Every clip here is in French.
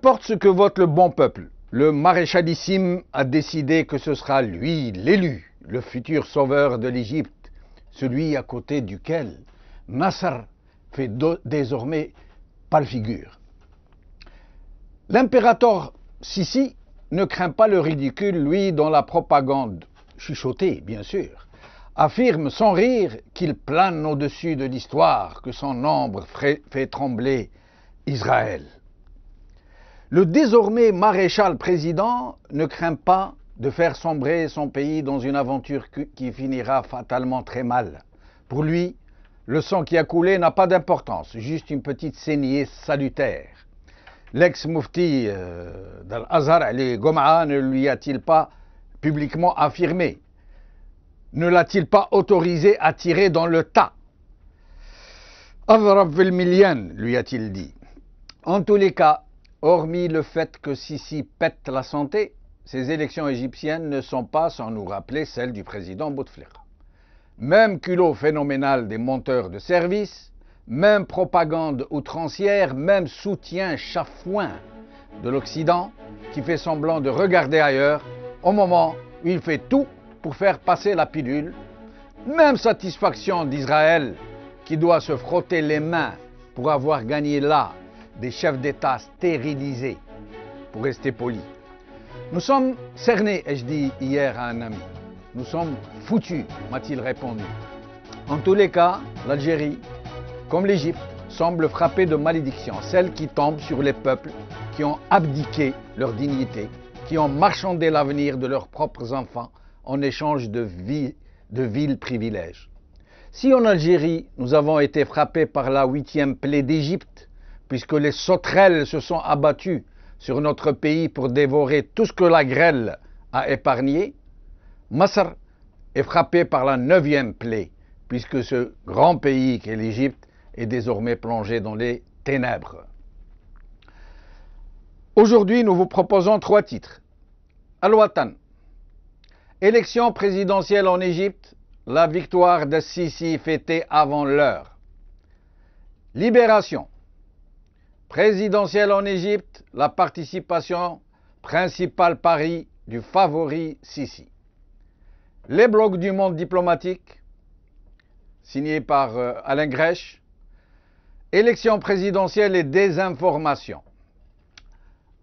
importe ce que vote le bon peuple, le maréchalissime a décidé que ce sera lui l'élu, le futur sauveur de l'Égypte, celui à côté duquel Nasser fait désormais pâle figure. L'impérator Sissi ne craint pas le ridicule, lui dont la propagande, chuchotée bien sûr, affirme sans rire qu'il plane au-dessus de l'histoire, que son ombre fait trembler Israël. Le désormais maréchal président ne craint pas de faire sombrer son pays dans une aventure qui finira fatalement très mal. Pour lui, le sang qui a coulé n'a pas d'importance, juste une petite saignée salutaire. L'ex-moufti d'Al-Azhar, Ali Gomaa, ne lui a-t-il pas publiquement affirmé? Ne l'a-t-il pas autorisé à tirer dans le tas? Adrab fil milyan, lui a-t-il dit. En tous les cas, hormis le fait que Sissi pète la santé, ces élections égyptiennes ne sont pas, sans nous rappeler, celles du président Bouteflika. Même culot phénoménal des monteurs de service, même propagande outrancière, même soutien chafouin de l'Occident qui fait semblant de regarder ailleurs au moment où il fait tout pour faire passer la pilule, même satisfaction d'Israël qui doit se frotter les mains pour avoir gagné là des chefs d'État stérilisés, pour rester poli. Nous sommes cernés, ai-je dit hier à un ami. Nous sommes foutus, m'a-t-il répondu. En tous les cas, l'Algérie, comme l'Égypte, semble frappée de malédiction, celle qui tombe sur les peuples qui ont abdiqué leur dignité, qui ont marchandé l'avenir de leurs propres enfants en échange de vils privilèges. Si en Algérie, nous avons été frappés par la 8e plaie d'Égypte, puisque les sauterelles se sont abattues sur notre pays pour dévorer tout ce que la grêle a épargné, Masr est frappé par la 9e plaie, puisque ce grand pays qu'est l'Égypte est désormais plongé dans les ténèbres. Aujourd'hui, nous vous proposons 3 titres. Al-Watan, élection présidentielle en Égypte, la victoire de Sissi fêtée avant l'heure. Libération, présidentielle en Égypte, la participation principal pari du favori Sissi. Les blocs du monde diplomatique, signé par Alain Grèche, élection présidentielle et désinformation.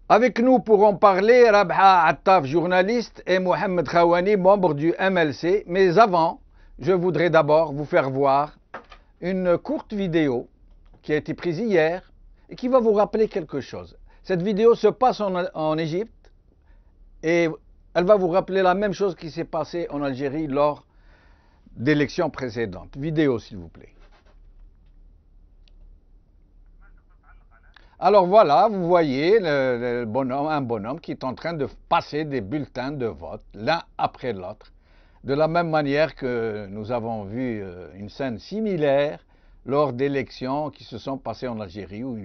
Avec nous pour en parler, Rabha Attaf, journaliste, et Mohamed Khawani, membre du MLC. Mais avant, je voudrais d'abord vous faire voir une courte vidéo qui a été prise hier et qui va vous rappeler quelque chose. Cette vidéo se passe en Égypte et elle va vous rappeler la même chose qui s'est passée en Algérie lors d'élections précédentes. Vidéo, s'il vous plaît. Alors voilà, vous voyez un bonhomme qui est en train de passer des bulletins de vote l'un après l'autre. De la même manière que nous avons vu une scène similaire lors d'élections qui se sont passées en Algérie, où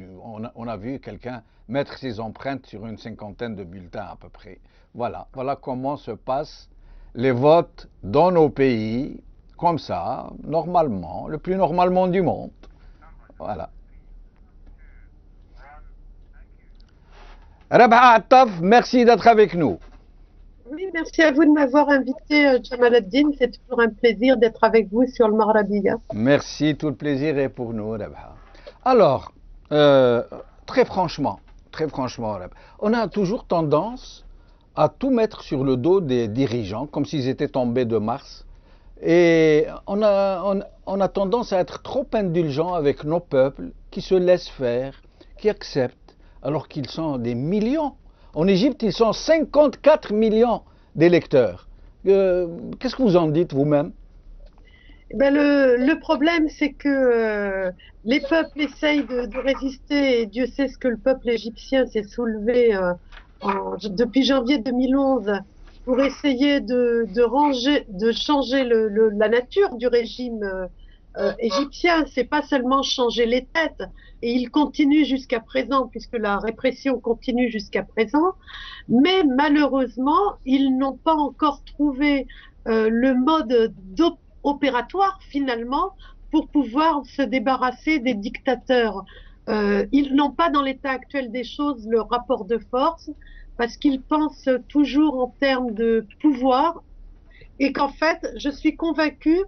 on a vu quelqu'un mettre ses empreintes sur une 50aine de bulletins à peu près. Voilà comment se passent les votes dans nos pays, comme ça, normalement, le plus normalement du monde. Voilà. Rabha Attaf, merci d'être avec nous. Oui, merci à vous de m'avoir invité, Jamal ad-Din. C'est toujours un plaisir d'être avec vous sur le Maghrabiya. Merci, tout le plaisir est pour nous, Rabha. Alors, très franchement, Rabha, on a toujours tendance à tout mettre sur le dos des dirigeants, comme s'ils étaient tombés de Mars. Et on a tendance à être trop indulgents avec nos peuples qui se laissent faire, qui acceptent, alors qu'ils sont des millions. En Égypte, ils sont 54 millions d'électeurs. Qu'est-ce que vous en dites vous-même? Le problème, c'est que les peuples essayent de résister, et Dieu sait ce que le peuple égyptien s'est soulevé depuis janvier 2011 pour essayer de changer la nature du régime égyptien. C'est pas seulement changer les têtes, et il continue jusqu'à présent, puisque la répression continue jusqu'à présent, mais malheureusement, ils n'ont pas encore trouvé le mode opératoire finalement pour pouvoir se débarrasser des dictateurs. Ils n'ont pas dans l'état actuel des choses le rapport de force parce qu'ils pensent toujours en termes de pouvoir et qu'en fait, je suis convaincue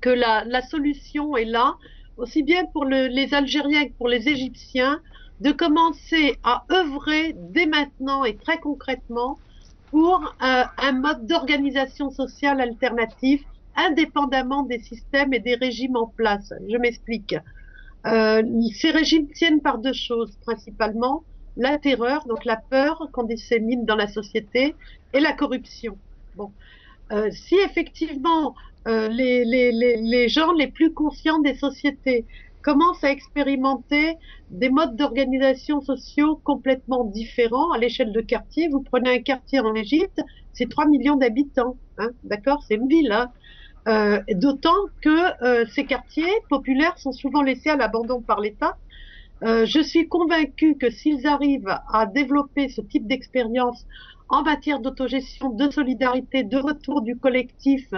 que la solution est là, aussi bien pour les Algériens que pour les Égyptiens, de commencer à œuvrer dès maintenant et très concrètement pour un mode d'organisation sociale alternatif indépendamment des systèmes et des régimes en place. Je m'explique. Ces régimes tiennent par deux choses principalement, la terreur, donc la peur qu'on dissémine dans la société, et la corruption. Bon, si effectivement les gens les plus conscients des sociétés commencent à expérimenter des modes d'organisation sociaux complètement différents à l'échelle de quartier, vous prenez un quartier en Égypte, c'est 3 millions d'habitants, hein, d'accord, c'est une ville, hein. D'autant que ces quartiers populaires sont souvent laissés à l'abandon par l'État. Je suis convaincue que s'ils arrivent à développer ce type d'expérience en matière d'autogestion, de solidarité, de retour du collectif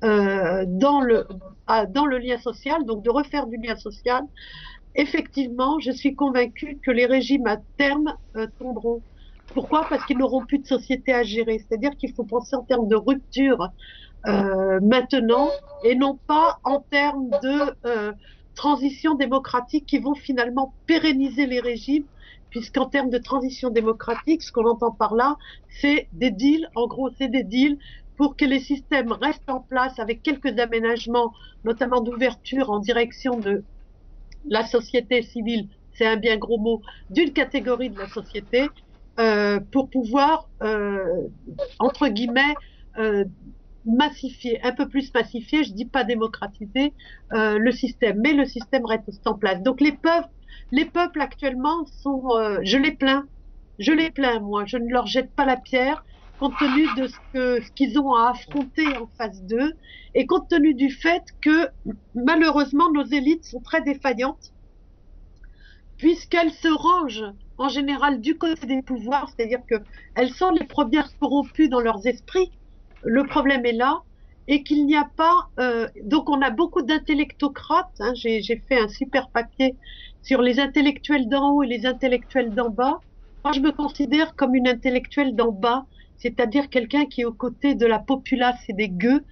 dans le lien social, donc de refaire du lien social, effectivement, je suis convaincue que les régimes à terme tomberont. Pourquoi? Parce qu'ils n'auront plus de société à gérer. C'est-à-dire qu'il faut penser en termes de rupture maintenant et non pas en termes de transition démocratique qui vont finalement pérenniser les régimes, puisqu'en termes de transition démocratique, ce qu'on entend par là, c'est des deals, en gros, c'est des deals pour que les systèmes restent en place avec quelques aménagements, notamment d'ouverture en direction de la société civile, c'est un bien gros mot, d'une catégorie de la société, pour pouvoir, entre guillemets, massifier, un peu plus massifier, je dis pas démocratiser le système, mais le système reste en place. Donc les peuples actuellement sont, je les plains moi, je ne leur jette pas la pierre compte tenu de ce qu'ils ont à affronter en face d'eux et compte tenu du fait que malheureusement nos élites sont très défaillantes puisqu'elles se rangent en général du côté des pouvoirs, c'est-à-dire qu'elles sont les premières corrompues dans leurs esprits. Le problème est là et qu'il n'y a pas. Donc on a beaucoup d'intellectocrates. Hein, j'ai fait un super papier sur les intellectuels d'en haut et les intellectuels d'en bas. Moi, je me considère comme une intellectuelle d'en bas, c'est-à-dire quelqu'un qui est aux côtés de la populace et des gueux,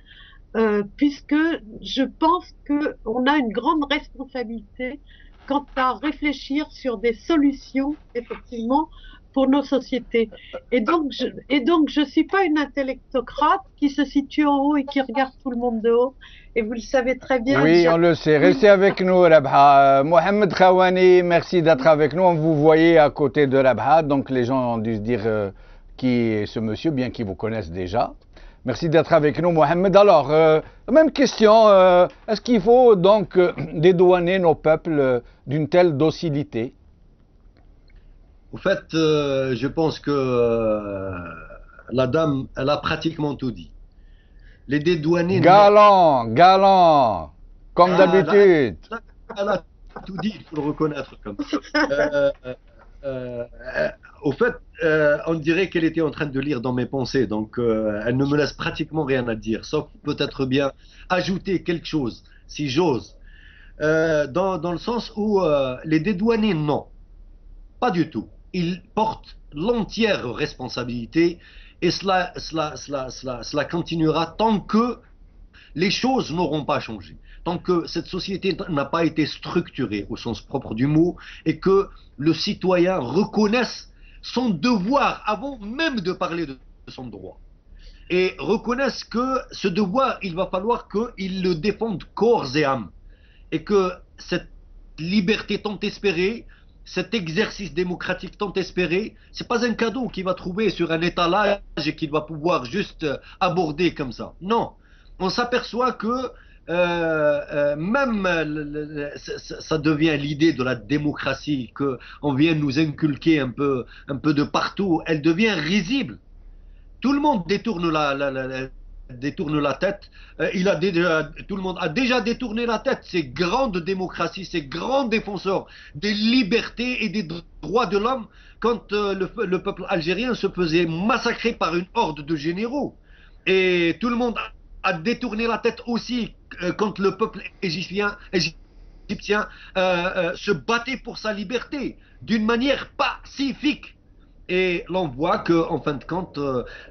puisque je pense qu'on a une grande responsabilité quant à réfléchir sur des solutions, effectivement, pour nos sociétés. Et donc, je suis pas une intellectocrate qui se situe en haut et qui regarde tout le monde de haut. Et vous le savez très bien. Oui, on le sait. Restez avec nous, Rabha. Mohamed Khawani, merci d'être avec nous. On vous voyait à côté de Rabha, donc les gens ont dû se dire qui est ce monsieur, bien qu'ils vous connaissent déjà. Merci d'être avec nous, Mohamed. Alors, même question, est-ce qu'il faut donc dédouaner nos peuples d'une telle docilité? Au fait, je pense que la dame, elle a pratiquement tout dit. Les dédouanés... Galant, galant, comme d'habitude. Elle a tout dit, il faut le reconnaître comme ça. Au fait, on dirait qu'elle était en train de lire dans mes pensées, donc elle ne me laisse pratiquement rien à dire, sauf peut-être bien ajouter quelque chose, si j'ose, dans le sens où les dédouanés, non, pas du tout. Ils portent l'entière responsabilité et cela continuera tant que les choses n'auront pas changé. Tant que cette société n'a pas été structurée au sens propre du mot et que le citoyen reconnaisse son devoir avant même de parler de son droit. Et reconnaisse que ce devoir, il va falloir qu'il le défende corps et âme. Et que cette liberté tant espérée, cet exercice démocratique tant espéré, c'est pas un cadeau qu'il va trouver sur un étalage et qu'il va pouvoir juste aborder comme ça. Non, on s'aperçoit que même ça devient l'idée de la démocratie qu'on vient nous inculquer un peu de partout, elle devient risible. Tout le monde détourne la tête. Tout le monde a déjà détourné la tête. Ces grandes démocraties, ces grands défenseurs des libertés et des droits de l'homme, quand le peuple algérien se faisait massacrer par une horde de généraux. Et tout le monde a détourné la tête aussi quand le peuple égyptien Égyptien se battait pour sa liberté d'une manière pacifique. Et l'on voit que, en fin de compte,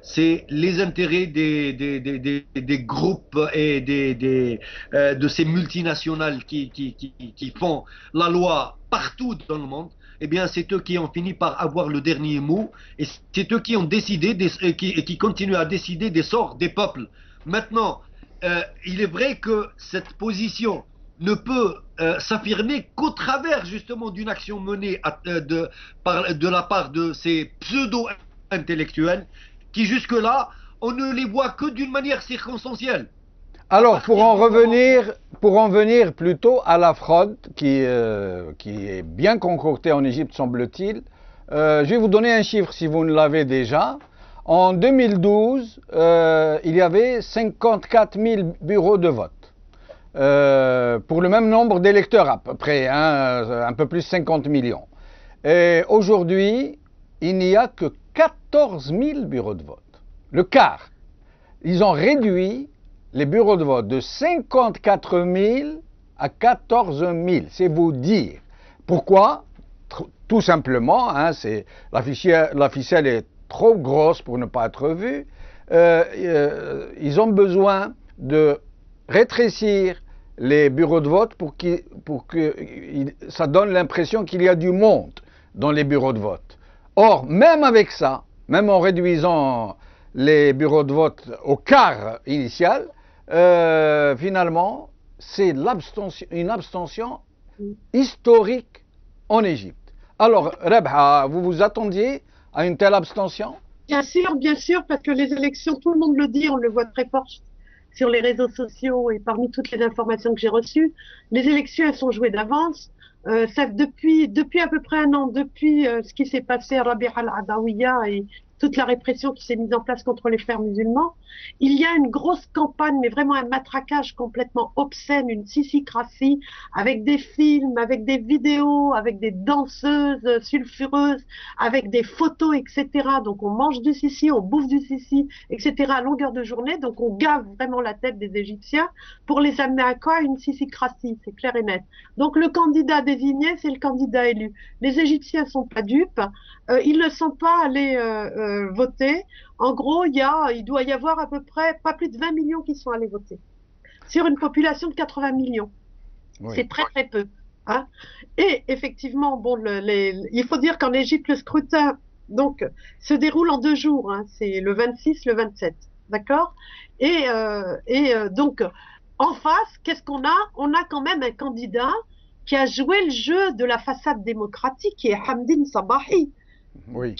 c'est les intérêts des groupes et de ces multinationales qui font la loi partout dans le monde. Eh bien, c'est eux qui ont fini par avoir le dernier mot, et c'est eux qui ont décidé et qui continuent à décider des sorts des peuples. Maintenant, il est vrai que cette position ne peut s'affirmer qu'au travers justement d'une action menée de la part de ces pseudo-intellectuels qui jusque-là, on ne les voit que d'une manière circonstancielle. Alors, pour en venir plutôt à la fraude qui est bien concoctée en Égypte, semble-t-il, je vais vous donner un chiffre si vous ne l'avez déjà. En 2012, il y avait 54 000 bureaux de vote. Pour le même nombre d'électeurs à peu près, un peu plus de 50 millions. Et aujourd'hui, il n'y a que 14 000 bureaux de vote. Le quart. Ils ont réduit les bureaux de vote de 54 000 à 14 000. C'est vous dire. Pourquoi? Tout simplement, la ficelle est trop grosse pour ne pas être vue. Ils ont besoin de rétrécir les bureaux de vote pour que ça donne l'impression qu'il y a du monde dans les bureaux de vote. Or, même avec ça, même en réduisant les bureaux de vote au quart initial, finalement, c'est une abstention historique en Égypte. Alors, Rebha, vous vous attendiez à une telle abstention? Bien sûr, parce que les élections, tout le monde le dit, on le voit très fort sur les réseaux sociaux et parmi toutes les informations que j'ai reçues, les élections, elles sont jouées d'avance. Depuis à peu près un an, depuis ce qui s'est passé à Rabi' al-Adawiya et toute la répression qui s'est mise en place contre les frères musulmans, il y a une grosse campagne, mais vraiment un matraquage complètement obscène, une sissicratie, avec des films, avec des vidéos, avec des danseuses sulfureuses, avec des photos, etc. Donc on mange du sissi, on bouffe du sissi, etc. à longueur de journée. Donc on gave vraiment la tête des Égyptiens pour les amener à quoi? Une sissicratie, c'est clair et net. Donc le candidat désigné, c'est le candidat élu. Les Égyptiens sont pas dupes, ils ne sont pas allés voter. En gros, il doit y avoir à peu près pas plus de 20 millions qui sont allés voter sur une population de 80 millions. Oui. C'est très très peu. Hein. Et effectivement, bon, il faut dire qu'en Égypte, le scrutin donc se déroule en 2 jours. Hein. C'est le 26, le 27, d'accord. Et donc en face, qu'est-ce qu'on a? On a quand même un candidat qui a joué le jeu de la façade démocratique, qui est Hamdine Sabahi. Oui.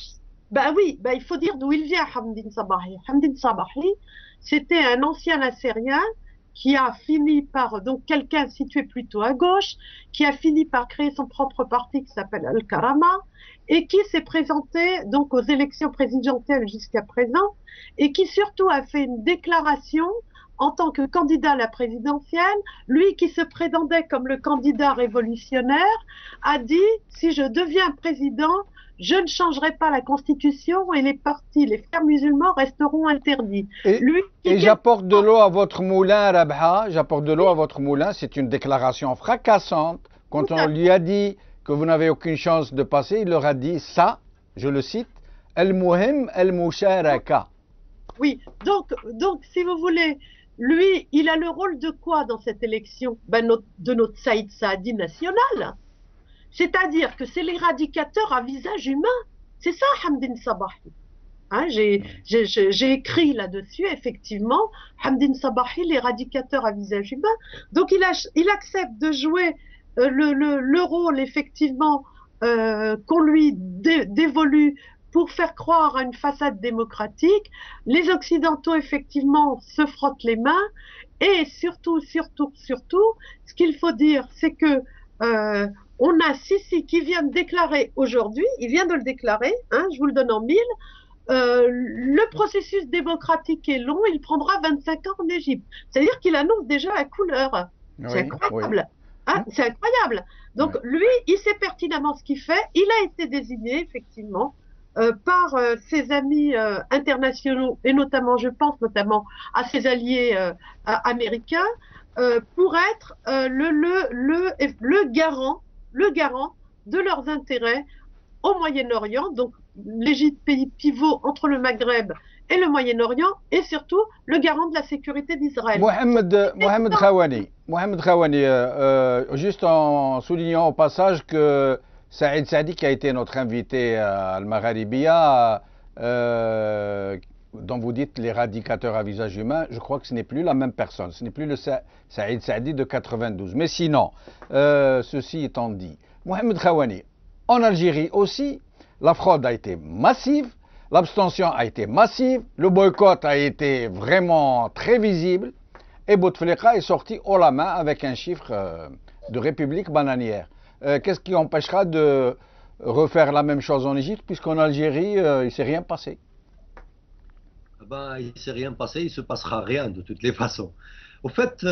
Oui, il faut dire d'où il vient, Hamdine Sabahi. Hamdine Sabahi, c'était un ancien Nassérien qui a fini par, donc quelqu'un situé plutôt à gauche, qui a fini par créer son propre parti qui s'appelle Al-Karama et qui s'est présenté donc aux élections présidentielles jusqu'à présent et qui surtout a fait une déclaration en tant que candidat à la présidentielle. Lui qui se prétendait comme le candidat révolutionnaire a dit « Si je deviens président, je ne changerai pas la Constitution et les partis, les frères musulmans resteront interdits. » Et j'apporte de l'eau à votre moulin, Rabha, j'apporte de l'eau à votre moulin. C'est une déclaration fracassante. Quand on lui a dit que vous n'avez aucune chance de passer, il leur a dit ça, je le cite, « Al-Muhim al-Musharaka ». Oui, donc, si vous voulez, lui, il a le rôle de quoi dans cette élection? De notre Saïd Saadi national. C'est-à-dire que c'est l'éradicateur à visage humain. C'est ça, Hamdine Sabahi. Hein, j'ai écrit là-dessus, effectivement, Hamdine Sabahi, l'éradicateur à visage humain. Donc, il accepte de jouer le rôle, effectivement, qu'on lui dévolue pour faire croire à une façade démocratique. Les Occidentaux, effectivement, se frottent les mains. Et surtout, ce qu'il faut dire, c'est que on a Sisi qui vient de déclarer aujourd'hui, il vient de le déclarer, hein, je vous le donne en mille, le processus démocratique est long, il prendra 25 ans en Égypte. C'est-à-dire qu'il annonce déjà la couleur. Oui, c'est incroyable. Oui. Hein, c'est incroyable. Donc lui, il sait pertinemment ce qu'il fait. Il a été désigné, effectivement, par ses amis internationaux, et notamment, je pense notamment à ses alliés américains, pour être le garant de leurs intérêts au Moyen-Orient, donc l'Égypte, pays pivot entre le Maghreb et le Moyen-Orient, et surtout le garant de la sécurité d'Israël. Mohamed Khawani, juste en soulignant au passage que Saïd Saadi, qui a été notre invité à Al-Magharibia, dont vous dites l'éradicateur à visage humain, je crois que ce n'est plus la même personne, ce n'est plus le Saïd Saadi de 92. Mais sinon, ceci étant dit, Mohamed Khawani, en Algérie aussi, la fraude a été massive, l'abstention a été massive, le boycott a été vraiment très visible, et Bouteflika est sorti haut la main avec un chiffre de république bananière. Qu'est-ce qui empêchera de refaire la même chose en Égypte, puisqu'en Algérie, il ne s'est rien passé? Il ne s'est rien passé, il ne se passera rien de toutes les façons. Au fait,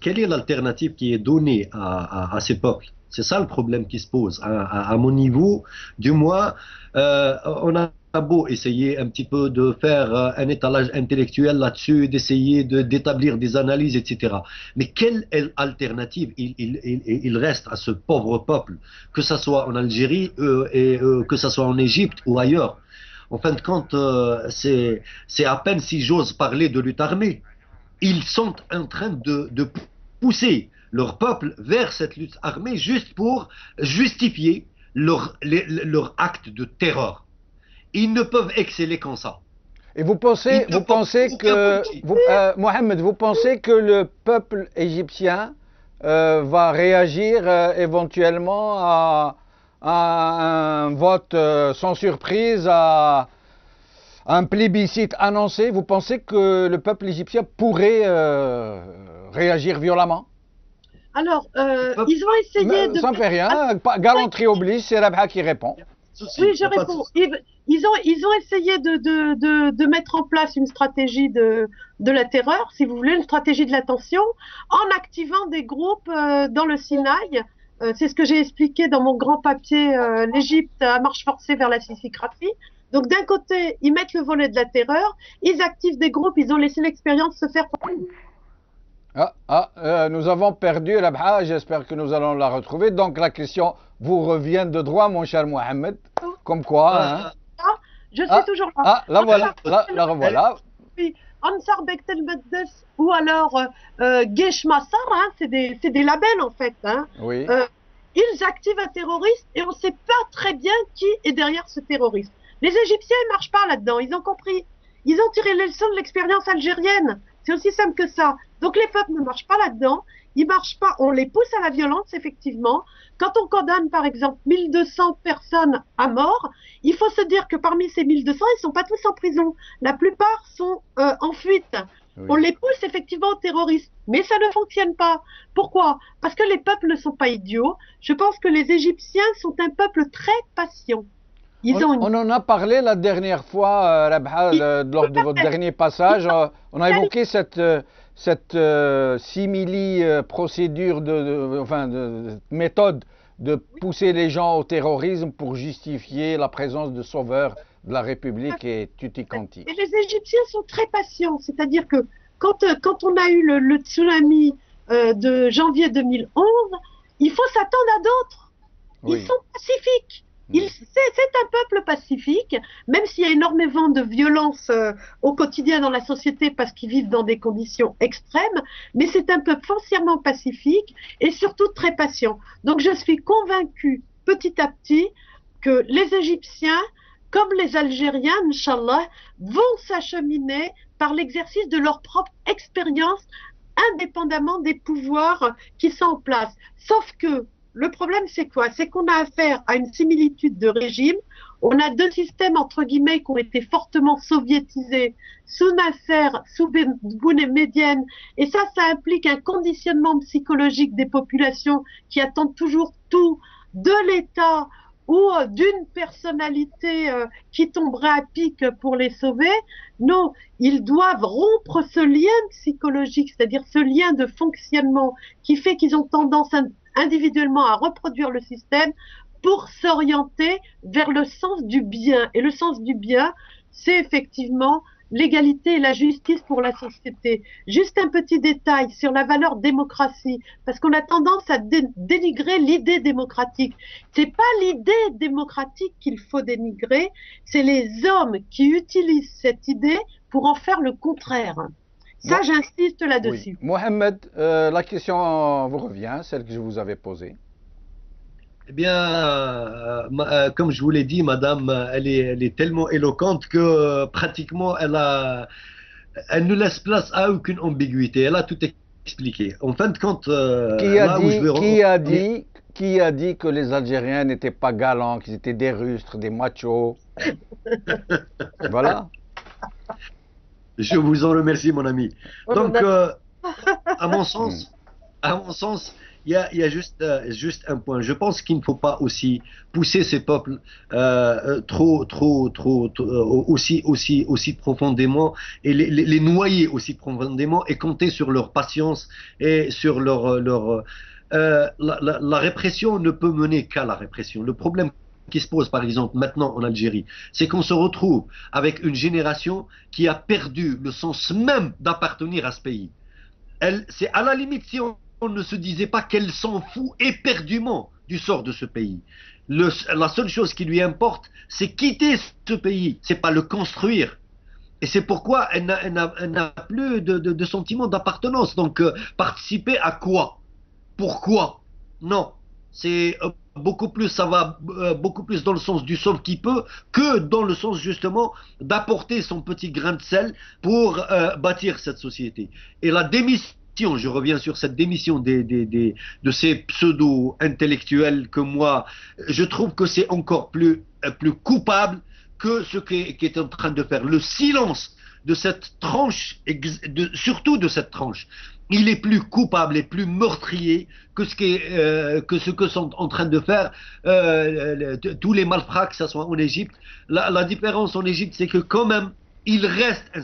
quelle est l'alternative qui est donnée à ces peuples? C'est ça le problème qui se pose. À mon niveau, du moins, on a beau essayer un petit peu de faire un étalage intellectuel là-dessus, d'essayer d'établir des analyses, etc. Mais quelle alternative il reste à ce pauvre peuple, que ce soit en Algérie et que ce soit en Égypte ou ailleurs? En fin de compte, c'est à peine si j'ose parler de lutte armée. Ils sont en train de pousser leur peuple vers cette lutte armée juste pour justifier leur acte de terreur. Ils ne peuvent exceller qu'en ça. Et vous pensez que, Mohamed, vous pensez que le peuple égyptien va réagir éventuellement à un vote sans surprise, à un plébiscite annoncé? Vous pensez que le peuple égyptien pourrait réagir violemment? Alors, ils ont essayé de... Ça ne fait rien, galanterie oblige, c'est Rabha qui répond. Oui, je réponds. Ils ont essayé de mettre en place une stratégie de la terreur, si vous voulez, une stratégie de la tension, en activant des groupes dans le Sinaï. C'est ce que j'ai expliqué dans mon grand papier, l'Égypte à marche forcée vers la sisicratie. Donc d'un côté, ils mettent le volet de la terreur, ils activent des groupes, ils ont laissé l'expérience se faire. Nous avons perdu Rabha, j'espère que nous allons la retrouver. Donc la question vous revient de droit, mon cher Mohamed. Comme quoi, hein? Je suis toujours là. La voilà, la revoilà. Oui, Ansar Bekt el-Meddes ou alors Gesh Massar, hein, c'est des labels en fait. Hein. Oui. Ils activent un terroriste et on ne sait pas très bien qui est derrière ce terroriste. Les Égyptiens ne marchent pas là-dedans, ils ont compris. Ils ont tiré les leçons de l'expérience algérienne. C'est aussi simple que ça. Donc les peuples ne marchent pas là-dedans. Ils marchent pas. On les pousse à la violence, effectivement. Quand on condamne, par exemple, 1200 personnes à mort, il faut se dire que parmi ces 1200, ils sont pas tous en prison. La plupart sont en fuite. Oui. On les pousse effectivement aux terroristes. Mais ça ne fonctionne pas. Pourquoi? Parce que les peuples ne sont pas idiots. Je pense que les Égyptiens sont un peuple très patient. On en a parlé la dernière fois, Rabha, lors de votre dernier passage. On a évoqué cette simili-procédure, de méthode de pousser les gens au terrorisme pour justifier la présence de sauveurs de la République et tutti quanti. Et les Égyptiens sont très patients. C'est-à-dire que quand on a eu le tsunami de janvier 2011, il faut s'attendre à d'autres. Ils sont pacifiques. C'est un peuple pacifique, même s'il y a énormément de violence au quotidien dans la société parce qu'ils vivent dans des conditions extrêmes, mais c'est un peuple foncièrement pacifique et surtout très patient. Donc je suis convaincue petit à petit que les Égyptiens, comme les Algériens, Inch'Allah, vont s'acheminer par l'exercice de leur propre expérience indépendamment des pouvoirs qui sont en place. Sauf que le problème, c'est quoi? C'est qu'on a affaire à une similitude de régime. On a deux systèmes, entre guillemets, qui ont été fortement soviétisés sous Nasser, sous Boumedienne. Et ça implique un conditionnement psychologique des populations qui attendent toujours tout de l'État ou d'une personnalité qui tomberait à pic pour les sauver. Non, ils doivent rompre ce lien psychologique, c'est-à-dire ce lien de fonctionnement qui fait qu'ils ont tendance individuellement à reproduire le système pour s'orienter vers le sens du bien. Et le sens du bien, c'est effectivement l'égalité et la justice pour la société. Juste un petit détail sur la valeur démocratie, parce qu'on a tendance à dénigrer l'idée démocratique. C'est pas l'idée démocratique qu'il faut dénigrer, c'est les hommes qui utilisent cette idée pour en faire le contraire. Ça, j'insiste là-dessus. Oui. Mohamed, la question vous revient, celle que je vous avais posée. Eh bien, comme je vous l'ai dit, madame, elle est tellement éloquente que pratiquement elle ne laisse place à aucune ambiguïté. Elle a tout expliqué. En fin de compte, qui a dit que les Algériens n'étaient pas galants, qu'ils étaient des rustres, des machos? Voilà. Je vous en remercie, mon ami. Donc, à mon sens, il y a juste un point. Je pense qu'il ne faut pas aussi pousser ces peuples aussi profondément et les noyer aussi profondément et compter sur leur patience et sur la répression ne peut mener qu'à la répression. Le problème qui se pose par exemple maintenant en Algérie, c'est qu'on se retrouve avec une génération qui a perdu le sens même d'appartenir à ce pays. C'est à la limite si on ne se disait pas qu'elle s'en fout éperdument du sort de ce pays. La seule chose qui lui importe, c'est quitter ce pays, c'est pas le construire. Et c'est pourquoi elle n'a plus de sentiment d'appartenance. Donc participer à quoi? Pourquoi? Non. C'est beaucoup plus, ça va beaucoup plus dans le sens du sauve qui peut que dans le sens justement d'apporter son petit grain de sel pour bâtir cette société. Et la démission, je reviens sur cette démission de ces pseudo-intellectuels que moi, je trouve que c'est encore plus coupable que ce qu'est en train de faire. Le silence de cette tranche, surtout de cette tranche, il est plus coupable et plus meurtrier que ce que sont en train de faire tous les malfrats, que ce soit en Égypte. La différence en Égypte, c'est que quand même, il reste un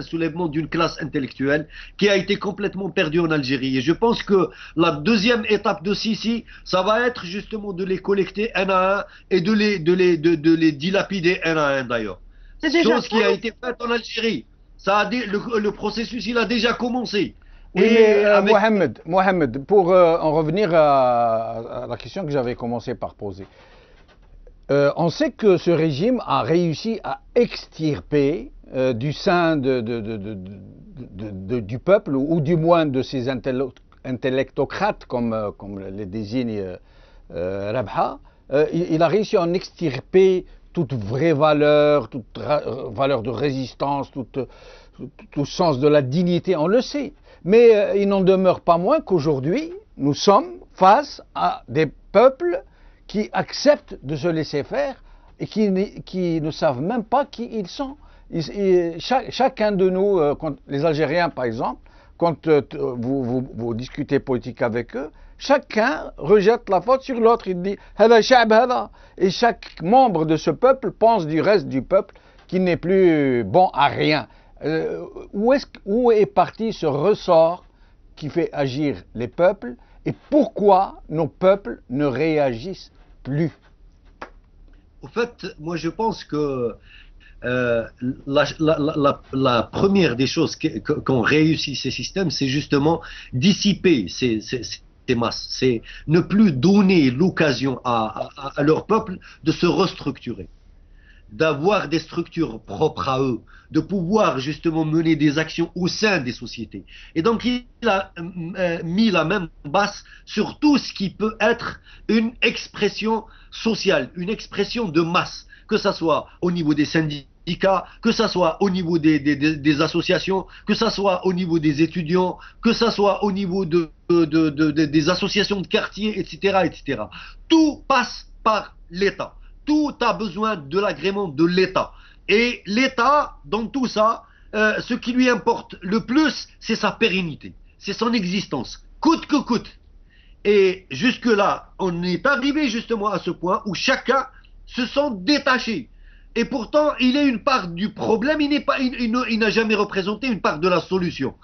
soulèvement d'une classe intellectuelle qui a été complètement perdue en Algérie. Et je pense que la deuxième étape de Sisi, ça va être justement de les collecter un à un et de les dilapider un à un d'ailleurs. Chose qui a été faite en Algérie. Le processus, il a déjà commencé. Oui, mais Mohamed, pour en revenir à la question que j'avais commencé par poser, on sait que ce régime a réussi à extirper du sein du peuple, ou du moins de ses intellectocrates, comme les désigne Rabha, il a réussi à en extirper toute vraie valeur, toute valeur de résistance, tout sens de la dignité, on le sait. Mais il n'en demeure pas moins qu'aujourd'hui, nous sommes face à des peuples qui acceptent de se laisser faire et qui ne savent même pas qui ils sont. Chacun de nous, les Algériens par exemple, quand vous discutez politique avec eux, chacun rejette la faute sur l'autre. Il dit « Hada sha'b hada ». Et chaque membre de ce peuple pense du reste du peuple qu'il n'est plus bon à rien. Où est parti ce ressort qui fait agir les peuples et pourquoi nos peuples ne réagissent plus? Au fait, moi je pense que la première des choses qu'ont réussi ces systèmes, c'est justement dissiper ces masses, c'est ne plus donner l'occasion à leur peuple de se restructurer, d'avoir des structures propres à eux, de pouvoir justement mener des actions au sein des sociétés. Et donc il a mis la même base sur tout ce qui peut être une expression sociale, une expression de masse, que ce soit au niveau des syndicats, que ce soit au niveau des associations, que ce soit au niveau des étudiants, que ce soit au niveau des associations de quartier, etc., etc. Tout passe par l'État. Tout a besoin de l'agrément de l'État. Et l'État, dans tout ça, ce qui lui importe le plus, c'est sa pérennité, c'est son existence, coûte que coûte. Et jusque-là, on est arrivé justement à ce point où chacun se sent détaché. Et pourtant, il est une part du problème, il n'a jamais représenté une part de la solution.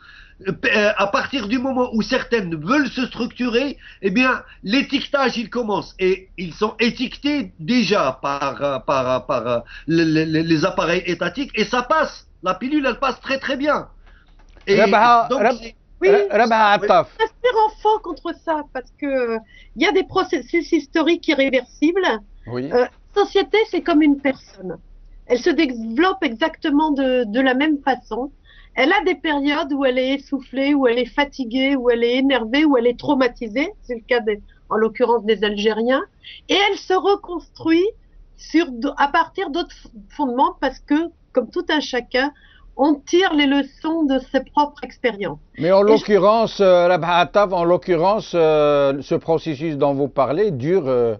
À partir du moment où certaines veulent se structurer, eh bien, l'étiquetage, il commence. Et ils sont étiquetés déjà par les appareils étatiques, et ça passe La pilule, elle passe très très bien. Et Rabha, donc, Oui, Rabha Attaf. rester en faux contre ça, parce que il y a des processus historiques irréversibles. Oui. Société, c'est comme une personne. Elle se développe exactement de la même façon. Elle a des périodes où elle est essoufflée, où elle est fatiguée, où elle est énervée, où elle est traumatisée. C'est le cas, en l'occurrence, des Algériens. Et elle se reconstruit à partir d'autres fondements parce que, comme tout un chacun, on tire les leçons de ses propres expériences. Mais en l'occurrence, Rabha Attaf, en l'occurrence, ce processus dont vous parlez dure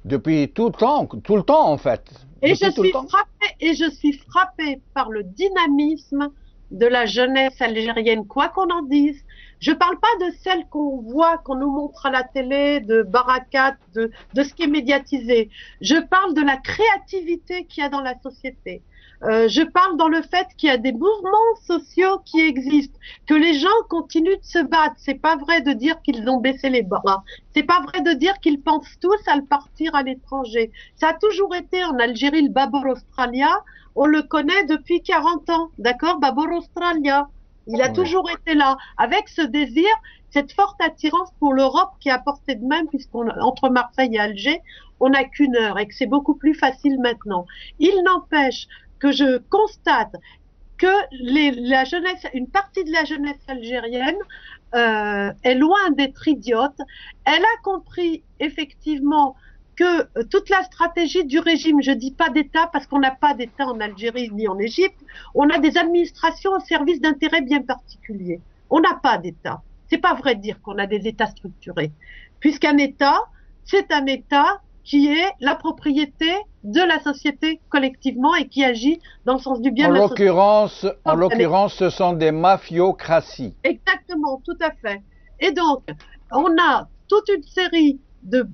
depuis tout le temps en fait. Et je suis frappée par le dynamisme de la jeunesse algérienne, quoi qu'on en dise. Je parle pas de celle qu'on voit, qu'on nous montre à la télé, de Barakat, de ce qui est médiatisé. Je parle de la créativité qu'il y a dans la société. Je parle dans le fait qu'il y a des mouvements sociaux qui existent, que les gens continuent de se battre. C'est pas vrai de dire qu'ils ont baissé les bras. C'est pas vrai de dire qu'ils pensent tous à le partir à l'étranger. Ça a toujours été en Algérie le Babor Australia. On le connaît depuis 40 ans, d'accord? Babor Australia. Il a toujours été là, avec ce désir, cette forte attirance pour l'Europe qui est à portée de main, puisqu'entre Marseille et Alger, on n'a qu'une heure et que c'est beaucoup plus facile maintenant. Il n'empêche que je constate que la jeunesse, une partie de la jeunesse algérienne est loin d'être idiote. Elle a compris effectivement que toute la stratégie du régime, je dis pas d'État parce qu'on n'a pas d'État en Algérie ni en Égypte, on a des administrations au service d'intérêts bien particuliers. On n'a pas d'État. C'est pas vrai de dire qu'on a des États structurés, puisqu'un État, c'est un État qui est la propriété de la société collectivement et qui agit dans le sens du bien de la société. En l'occurrence, ce sont des mafiocraties. Exactement, tout à fait. Et donc, on a toute une série de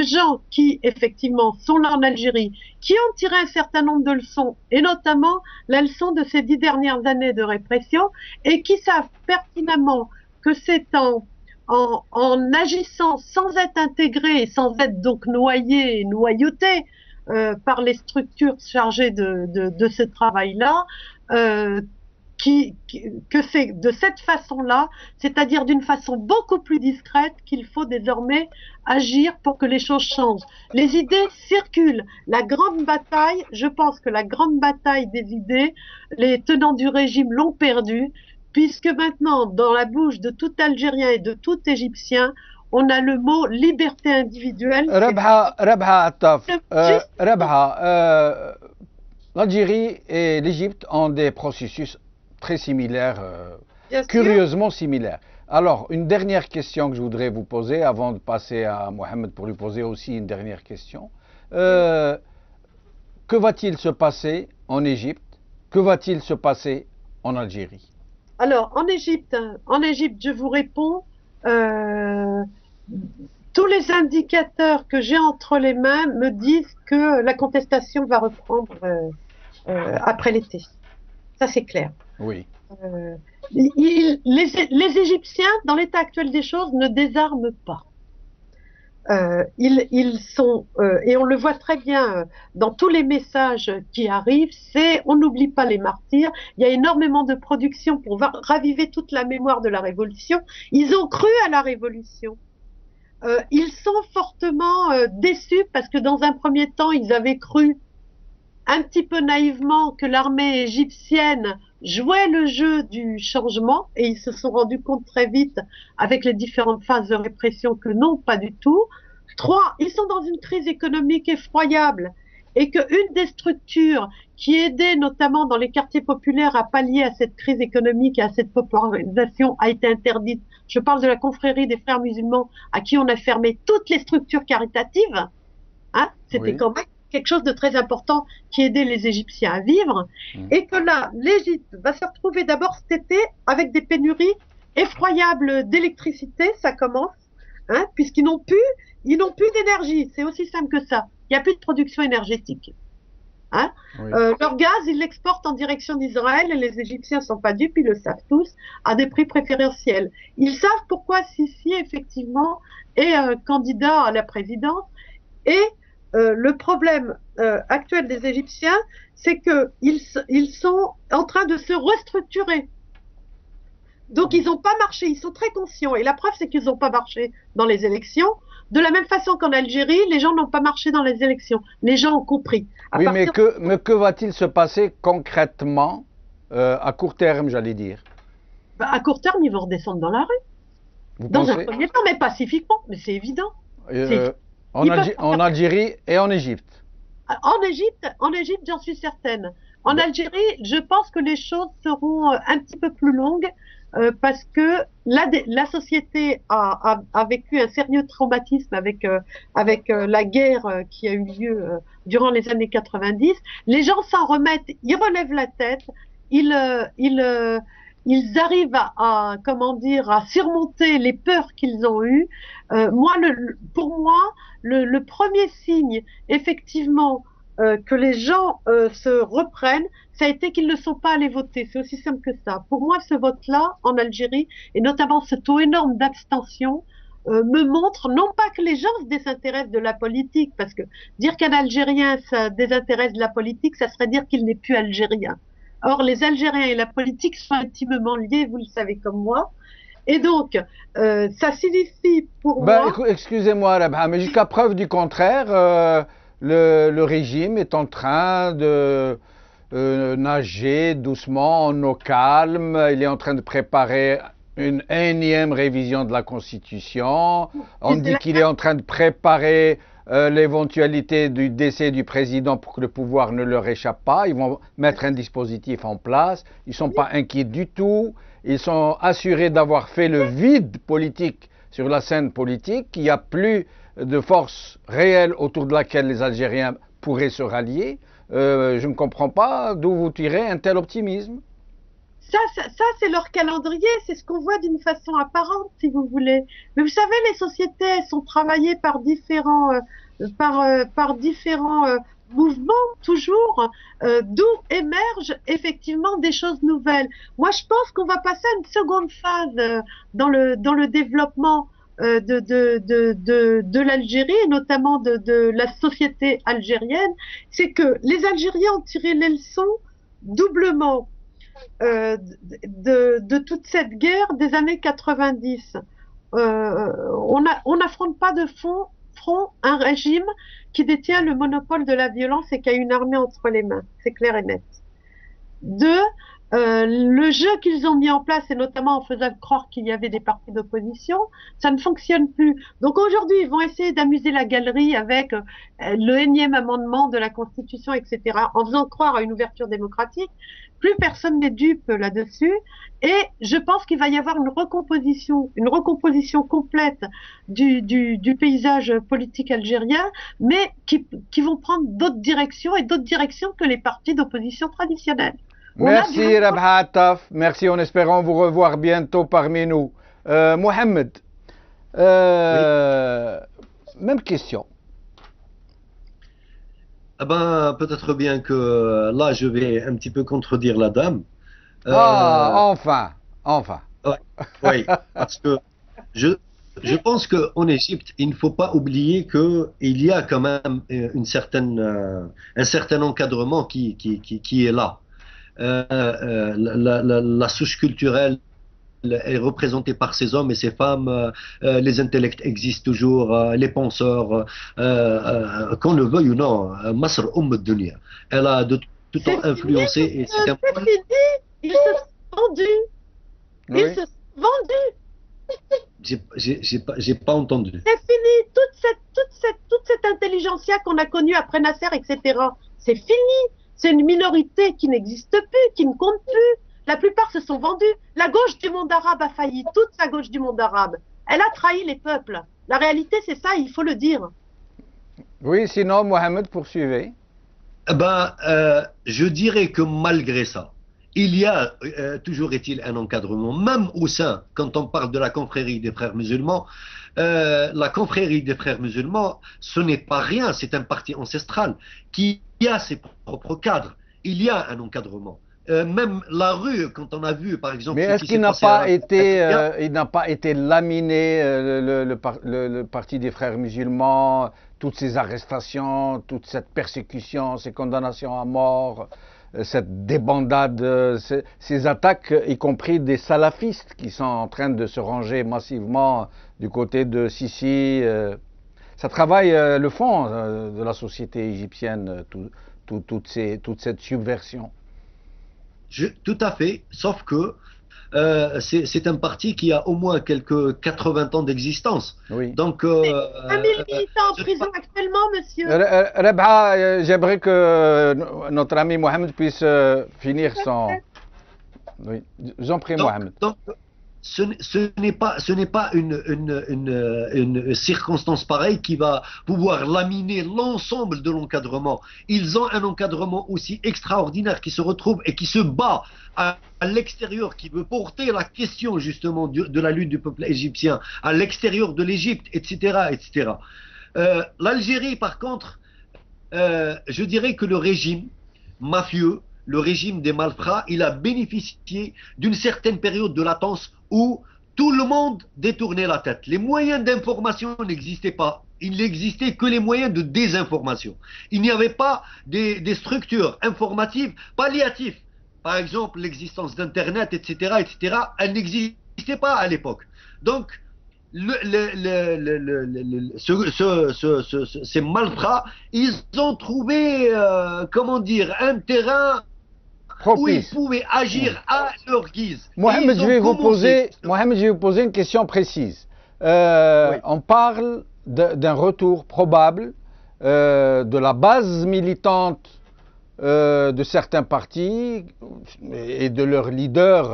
gens qui, effectivement, sont là en Algérie, qui ont tiré un certain nombre de leçons, et notamment la leçon de ces 10 dernières années de répression, et qui savent pertinemment que c'est en agissant sans être intégrés et sans être donc noyés et noyautés par les structures chargées de ce travail-là, que c'est de cette façon-là, c'est-à-dire d'une façon beaucoup plus discrète, qu'il faut désormais agir pour que les choses changent. Les idées circulent. La grande bataille, je pense que la grande bataille des idées, les tenants du régime l'ont perdue, puisque maintenant, dans la bouche de tout Algérien et de tout Égyptien, on a le mot liberté individuelle. Rabha Attaf, l'Algérie et l'Égypte ont des processus très similaires, curieusement similaires. Alors, une dernière question que je voudrais vous poser avant de passer à Mohamed pour lui poser aussi une dernière question. Que va-t-il se passer en Égypte? Que va-t-il se passer en Algérie? Alors, en Égypte, je vous réponds, tous les indicateurs que j'ai entre les mains me disent que la contestation va reprendre après l'été. Ça, c'est clair. Oui. Les Égyptiens, dans l'état actuel des choses, ne désarment pas. Ils sont, et on le voit très bien dans tous les messages qui arrivent, on n'oublie pas les martyrs. Il y a énormément de production pour raviver toute la mémoire de la Révolution. Ils ont cru à la Révolution. Ils sont fortement déçus parce que dans un premier temps, ils avaient cru un petit peu naïvement que l'armée égyptienne jouait le jeu du changement et ils se sont rendus compte très vite avec les différentes phases de répression que non, pas du tout. 3, ils sont dans une crise économique effroyable et qu'une des structures qui aidait notamment dans les quartiers populaires à pallier à cette crise économique et à cette paupérisation a été interdite. Je parle de la confrérie des frères musulmans à qui on a fermé toutes les structures caritatives. Hein, c'était quand même quelque chose de très important qui aidait les Égyptiens à vivre, et que là, l'Égypte va se retrouver d'abord cet été avec des pénuries effroyables d'électricité, ça commence, hein, puisqu'ils n'ont plus d'énergie, c'est aussi simple que ça. Il n'y a plus de production énergétique. Hein. Leur gaz, ils l'exportent en direction d'Israël et les Égyptiens ne sont pas dupes, ils le savent tous, à des prix préférentiels. Ils savent pourquoi Sisi, effectivement, est candidat à la présidence et le problème actuel des Égyptiens, c'est qu'ils sont en train de se restructurer. Donc ils n'ont pas marché, ils sont très conscients. Et la preuve, c'est qu'ils n'ont pas marché dans les élections. De la même façon qu'en Algérie, les gens n'ont pas marché dans les élections. Les gens ont compris. Oui, mais que va-t-il se passer concrètement, à court terme, j'allais dire? À court terme, ils vont redescendre dans la rue. Vous Dans pensez? un premier temps, mais pacifiquement. Mais c'est évident. En Algérie et en Égypte? En Égypte, j'en suis certaine. En Algérie, je pense que les choses seront un petit peu plus longues parce que la société a vécu un sérieux traumatisme avec la guerre qui a eu lieu durant les années 90. Les gens s'en remettent, ils relèvent la tête, ils arrivent comment dire, à surmonter les peurs qu'ils ont eues. Pour moi, le premier signe, effectivement, que les gens se reprennent, ça a été qu'ils ne sont pas allés voter. C'est aussi simple que ça. Pour moi, ce vote-là, en Algérie, et notamment ce taux énorme d'abstention, me montre non pas que les gens se désintéressent de la politique, parce que dire qu'un Algérien se désintéresse de la politique, ça serait dire qu'il n'est plus algérien. Or, les Algériens et la politique sont intimement liés, vous le savez comme moi. Et donc, ça signifie pour moi... Excusez-moi, Rabha, mais jusqu'à preuve du contraire, le régime est en train de nager doucement en eau calme. Il est en train de préparer une énième révision de la Constitution. On dit qu'il est en train de préparer l'éventualité du décès du président pour que le pouvoir ne leur échappe pas. Ils vont mettre un dispositif en place. Ils ne sont pas inquiets du tout. Ils sont assurés d'avoir fait le vide politique sur la scène politique. Il n'y a plus de force réelle autour de laquelle les Algériens pourraient se rallier. Je ne comprends pas d'où vous tirez un tel optimisme. Ça c'est leur calendrier, c'est ce qu'on voit d'une façon apparente, si vous voulez. Mais vous savez, les sociétés, elles sont travaillées par différents mouvements, toujours, d'où émergent effectivement des choses nouvelles. Moi, je pense qu'on va passer à une seconde phase dans le développement de l'Algérie, et notamment de la société algérienne. C'est que les Algériens ont tiré les leçons doublement de toute cette guerre des années 90. On n'affronte pas de front un régime qui détient le monopole de la violence et qui a une armée entre les mains. C'est clair et net. Deux, le jeu qu'ils ont mis en place, et notamment en faisant croire qu'il y avait des partis d'opposition, ça ne fonctionne plus. Donc aujourd'hui, ils vont essayer d'amuser la galerie avec le énième amendement de la Constitution, etc., en faisant croire à une ouverture démocratique. Plus personne n'est dupe là-dessus. Et je pense qu'il va y avoir une recomposition complète du paysage politique algérien, mais qui vont prendre d'autres directions, et d'autres directions que les partis d'opposition traditionnels. Merci Rabha Attaf, merci, en espérant vous revoir bientôt parmi nous. Mohamed, même question. Ah ben, peut-être bien que là, je vais un petit peu contredire la dame. Enfin. Ouais, oui, parce que je pense qu'en Égypte, il ne faut pas oublier qu'il y a quand même un certain encadrement qui est là. La souche culturelle est représentée par ces hommes et ces femmes, les intellects existent toujours, les penseurs, qu'on le veuille ou non, Masr Dunya. Elle a de tout temps influencé. Et c'est fini, ils se sont vendus. Oui. Ils se sont vendus. J'ai pas entendu. C'est fini, toute cette intelligentsia qu'on a connue après Nasser, etc. C'est fini. C'est une minorité qui n'existe plus, qui ne compte plus. La plupart se sont vendus. La gauche du monde arabe a failli, toute la gauche du monde arabe. Elle a trahi les peuples. La réalité, c'est ça, il faut le dire. Oui, sinon, Mohamed, poursuivez. Je dirais que malgré ça, il y a, toujours est-il, un encadrement, même au sein, quand on parle de la confrérie des frères musulmans, la confrérie des frères musulmans, ce n'est pas rien, c'est un parti ancestral qui a ses propres cadres. Il y a un encadrement. même la rue, quand on a vu, par exemple, Mais ce est-ce qui qu'il s'est n'a passé pas à été, il n'a pas été laminé, le Parti des Frères musulmans, toutes ces arrestations, toute cette persécution, ces condamnations à mort, cette débandade, ces attaques, y compris des salafistes qui sont en train de se ranger massivement du côté de Sisi. Ça travaille le fond de la société égyptienne, toute cette subversion. Tout à fait, sauf que c'est un parti qui a au moins quelques 80 ans d'existence. Oui. Donc, 5000 militants en prison actuellement, monsieur. Rebha, j'aimerais que notre ami Mohamed puisse finir son... Oui, j'en prie, Mohamed. donc, ce n'est pas une circonstance pareille qui va pouvoir laminer l'ensemble de l'encadrement. Ils ont un encadrement aussi extraordinaire qui se retrouve et qui se bat à l'extérieur, qui veut porter la question justement de la lutte du peuple égyptien à l'extérieur de l'Égypte, etc., etc. L'Algérie, par contre, je dirais que le régime mafieux, le régime des malfrats, il a bénéficié d'une certaine période de latence où tout le monde détournait la tête. Les moyens d'information n'existaient pas. Il n'existait que les moyens de désinformation. Il n'y avait pas des structures informatives palliatives. Par exemple, l'existence d'Internet, etc., etc., elle n'existait pas à l'époque. Donc, ces malfrats, ils ont trouvé, comment dire, un terrain où ils pouvaient agir à leur guise. Mohamed, je vais vous poser une question précise. Oui. On parle d'un retour probable de la base militante de certains partis et de leurs leaders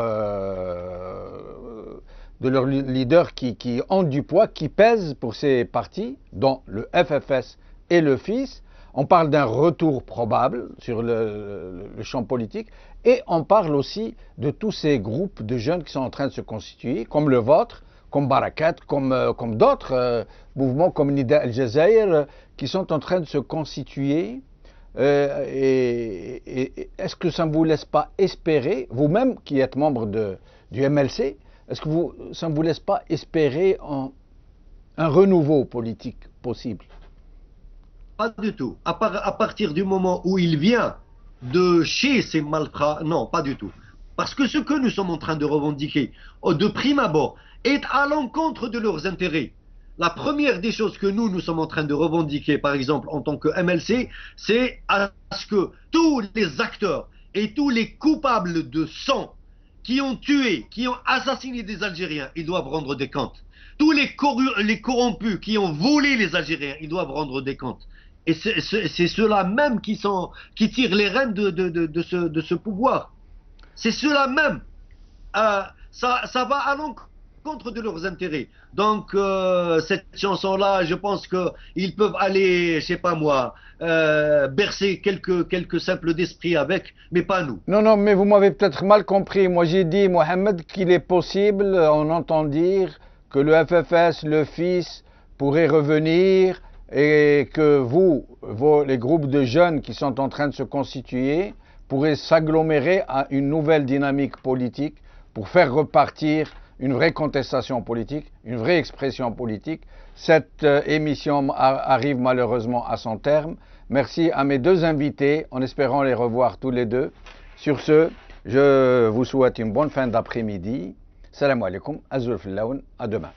qui ont du poids, qui pèsent pour ces partis, dont le FFS et le FIS. On parle d'un retour probable sur le champ politique et on parle aussi de tous ces groupes de jeunes qui sont en train de se constituer, comme le vôtre, comme Barakat, comme d'autres mouvements comme Nida El Jazair, qui sont en train de se constituer. Et est-ce que ça ne vous laisse pas espérer, vous-même qui êtes membre du MLC, est-ce que ça ne vous laisse pas espérer un renouveau politique possible? Pas du tout. À partir du moment où il vient de chez ces malfrats, non, pas du tout. Parce que ce que nous sommes en train de revendiquer, de prime abord, est à l'encontre de leurs intérêts. La première des choses que nous sommes en train de revendiquer, par exemple, en tant que MLC, c'est à ce que tous les acteurs et tous les coupables de sang qui ont tué, qui ont assassiné des Algériens, ils doivent rendre des comptes. Tous les corrompus qui ont volé les Algériens, ils doivent rendre des comptes. Et c'est ceux-là même qui tirent les rênes de ce pouvoir. C'est ceux-là même. Ça va à l'encontre de leurs intérêts. Donc, cette chanson-là, je pense qu'ils peuvent aller, je sais pas moi, bercer quelques simples d'esprit avec, mais pas nous. Non, mais vous m'avez peut-être mal compris. Moi, j'ai dit, Mohamed, qu'il est possible, on entend dire, que le FFS, le FIS, pourrait revenir et que les groupes de jeunes qui sont en train de se constituer, pourraient s'agglomérer à une nouvelle dynamique politique pour faire repartir une vraie contestation politique, une vraie expression politique. Cette émission arrive malheureusement à son terme. Merci à mes deux invités, en espérant les revoir tous les deux. Sur ce, je vous souhaite une bonne fin d'après-midi. Salam alaikum, Azul Fillaoun, à demain.